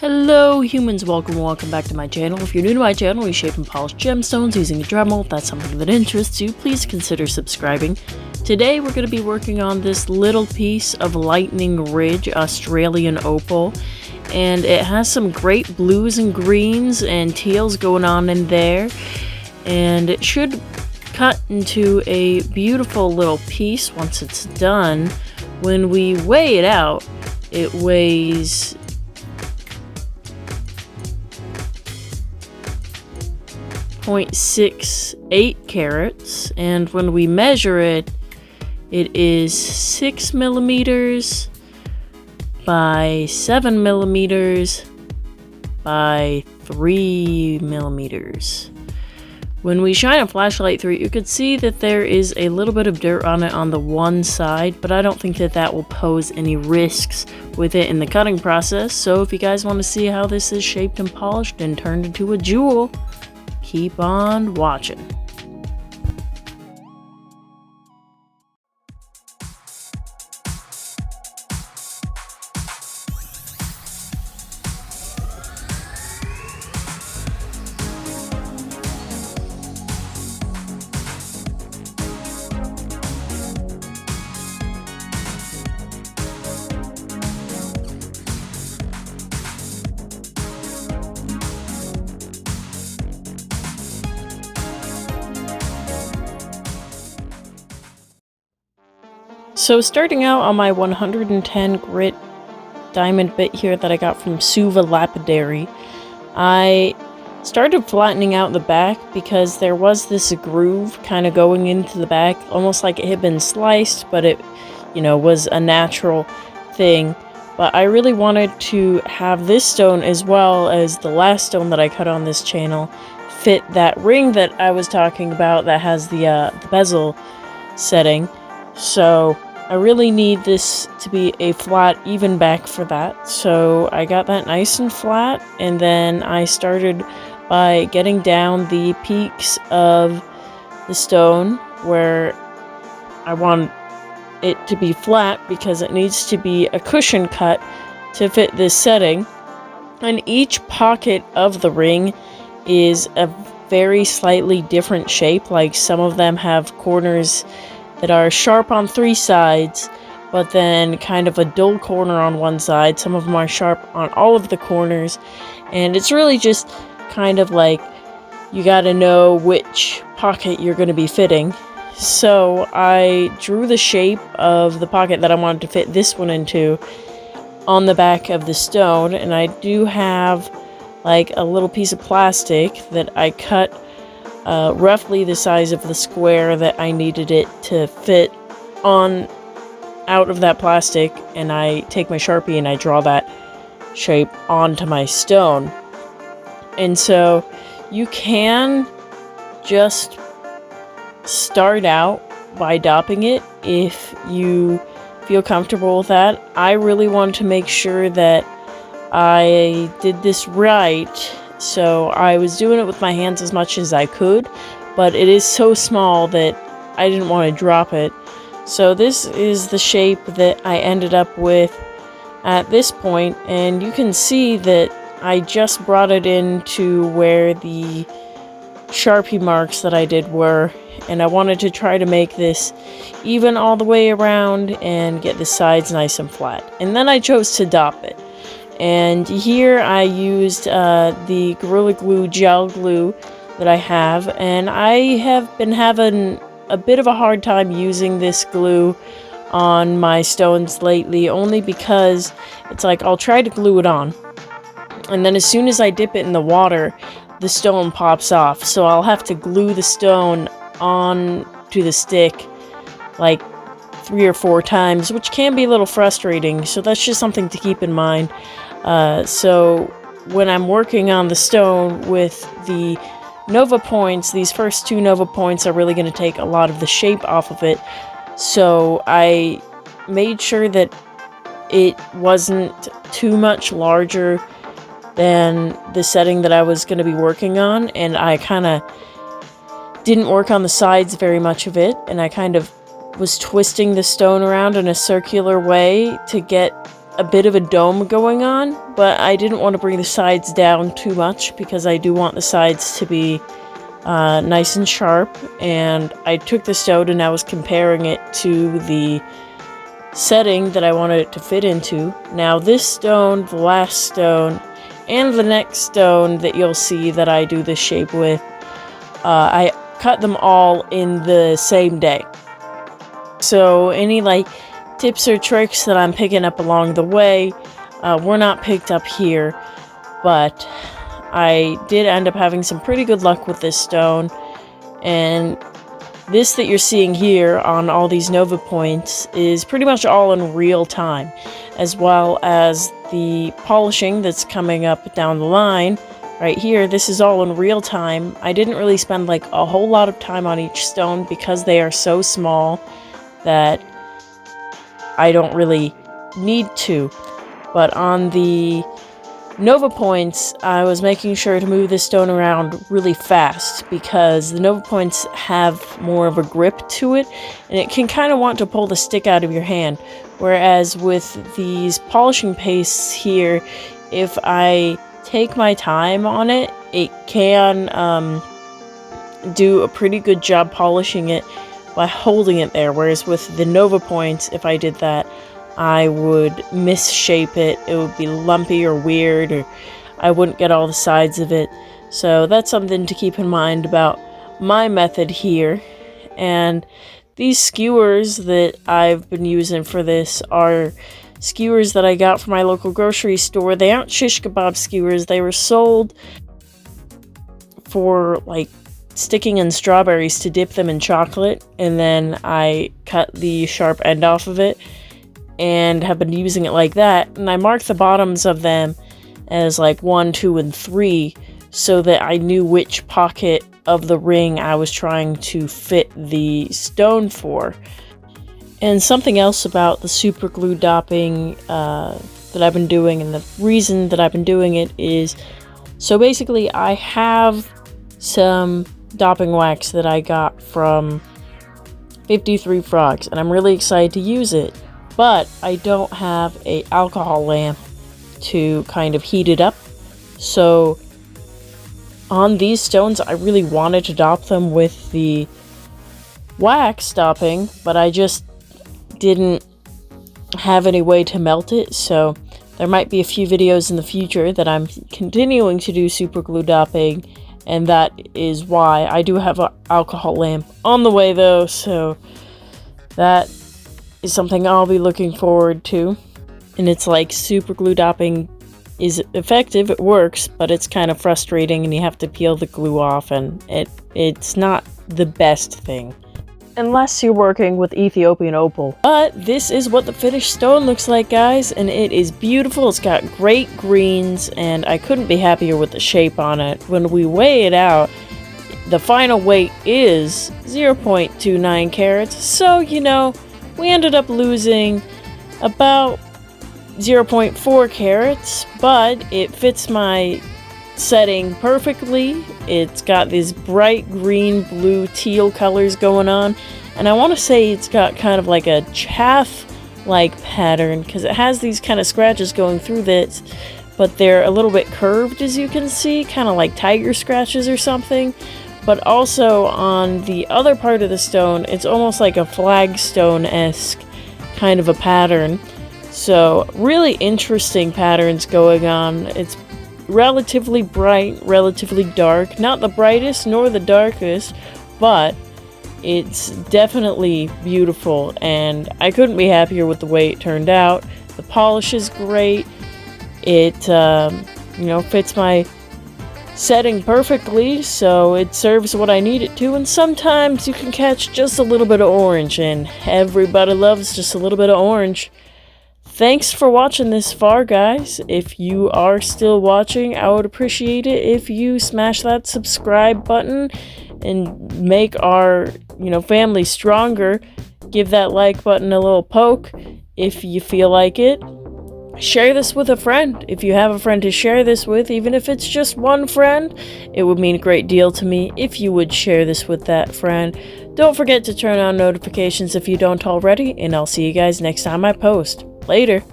Hello humans, welcome back to my channel. If you're new to my channel, we shape and polish gemstones using a dremel. If that's something that interests you, please consider subscribing. Today we're going to be working on this little piece of Lightning Ridge Australian opal, and it has some great blues and greens and teals going on in there, and it should cut into a beautiful little piece once it's done. When we weigh it out, it weighs 0.68 carats, and when we measure it, it is 6 millimeters by 7 millimeters by 3 millimeters. When we shine a flashlight through it, you could see that there is a little bit of dirt on it on the one side, but I don't think that that will pose any risks with it in the cutting process. So if you guys want to see how this is shaped and polished and turned into a jewel, keep on watching. So starting out on my 110 grit diamond bit here that I got from Suva Lapidary, I started flattening out the back because there was this groove kind of going into the back, almost like it had been sliced, but it, was a natural thing. But I really wanted to have this stone, as well as the last stone that I cut on this channel, fit that ring that I was talking about that has the bezel setting. So I really need this to be a flat, even back for that. So I got that nice and flat, and then I started by getting down the peaks of the stone where I want it to be flat because it needs to be a cushion cut to fit this setting. And each pocket of the ring is a very slightly different shape. Like some of them have corners that are sharp on three sides, but then kind of a dull corner on one side. Some of them are sharp on all of the corners, and it's really just kind of like you gotta know which pocket you're going to be fitting. So I drew the shape of the pocket that I wanted to fit this one into on the back of the stone, and I do have like a little piece of plastic that I cut roughly the size of the square that I needed it to fit on out of that plastic, and I take my Sharpie and I draw that shape onto my stone. And so you can just start out by dopping it if you feel comfortable with that. I really wanted to make sure that I did this right, so I was doing it with my hands as much as I could, but it is so small that I didn't want to drop it. So this is the shape that I ended up with at this point, and you can see that I just brought it into where the Sharpie marks that I did were, and I wanted to try to make this even all the way around and get the sides nice and flat. And then I chose to dop it. And here I used the Gorilla Glue gel glue that I have, and I have been having a bit of a hard time using this glue on my stones lately, only because it's like I'll try to glue it on, and then as soon as I dip it in the water, the stone pops off. So I'll have to glue the stone on to the stick like 3 or 4 times, which can be a little frustrating, so that's just something to keep in mind. So when I'm working on the stone with the Nova points, these first 2 Nova points are really going to take a lot of the shape off of it, so I made sure that it wasn't too much larger than the setting that I was going to be working on, and I kind of didn't work on the sides very much of it, and I kind of was twisting the stone around in a circular way to get a bit of a dome going on, but I didn't want to bring the sides down too much because I do want the sides to be nice and sharp. And I took the stone and I was comparing it to the setting that I wanted it to fit into. Now this stone, the last stone, and the next stone that you'll see that I do this shape with, I cut them all in the same day. So any like tips or tricks that I'm picking up along the way were not picked up here, but I did end up having some pretty good luck with this stone. And this that you're seeing here on all these Nova points is pretty much all in real time, as well as the polishing that's coming up down the line right here. This is all in real time. I didn't really spend like a whole lot of time on each stone because they are so small that I don't really need to. But on the Nova points, I was making sure to move this stone around really fast because the Nova points have more of a grip to it, and it can kind of want to pull the stick out of your hand. Whereas with these polishing pastes here, if I take my time on it, it can do a pretty good job polishing it by holding it there. Whereas with the Nova points, if I did that, I would misshape it. It would be lumpy or weird, or I wouldn't get all the sides of it. So that's something to keep in mind about my method here. And these skewers that I've been using for this are skewers that I got from my local grocery store. They aren't shish kebab skewers. They were sold for like sticking in strawberries to dip them in chocolate, and then I cut the sharp end off of it and have been using it like that. And I marked the bottoms of them as like 1, 2, and 3 so that I knew which pocket of the ring I was trying to fit the stone for. And something else about the super glue dopping that I've been doing, and the reason that I've been doing it is, so basically I have some dopping wax that I got from 53 Frogs, and I'm really excited to use it. But I don't have an alcohol lamp to kind of heat it up. So on these stones, I really wanted to dop them with the wax dopping, but I just didn't have any way to melt it. So there might be a few videos in the future that I'm continuing to do super glue dopping, and that is why. I do have an alcohol lamp on the way though, so that is something I'll be looking forward to. And it's like super glue dopping is effective, it works, but it's kind of frustrating and you have to peel the glue off, and it's not the best thing. Unless you're working with Ethiopian opal. But this is what the finished stone looks like, guys, and it is beautiful. It's got great greens, and I couldn't be happier with the shape on it. When we weigh it out, the final weight is 0.29 carats, so you know, we ended up losing about 0.4 carats, but it fits my setting perfectly. It's got these bright green, blue, teal colors going on, and I want to say it's got kind of like a chaff-like pattern because it has these kind of scratches going through this, but they're a little bit curved, as you can see, kind of like tiger scratches or something. But also on the other part of the stone, it's almost like a flagstone-esque kind of a pattern. So really interesting patterns going on. It's relatively bright, relatively dark. Not the brightest nor the darkest, but it's definitely beautiful, and I couldn't be happier with the way it turned out. The polish is great. It, you know, fits my setting perfectly, so it serves what I need it to, and sometimes you can catch just a little bit of orange, and everybody loves just a little bit of orange. Thanks for watching this far, guys. If you are still watching, I would appreciate it if you smash that subscribe button and make our, you know, family stronger. Give that like button a little poke if you feel like it. Share this with a friend. If you have a friend to share this with, even if it's just one friend, it would mean a great deal to me if you would share this with that friend. Don't forget to turn on notifications if you don't already, and I'll see you guys next time I post. Later.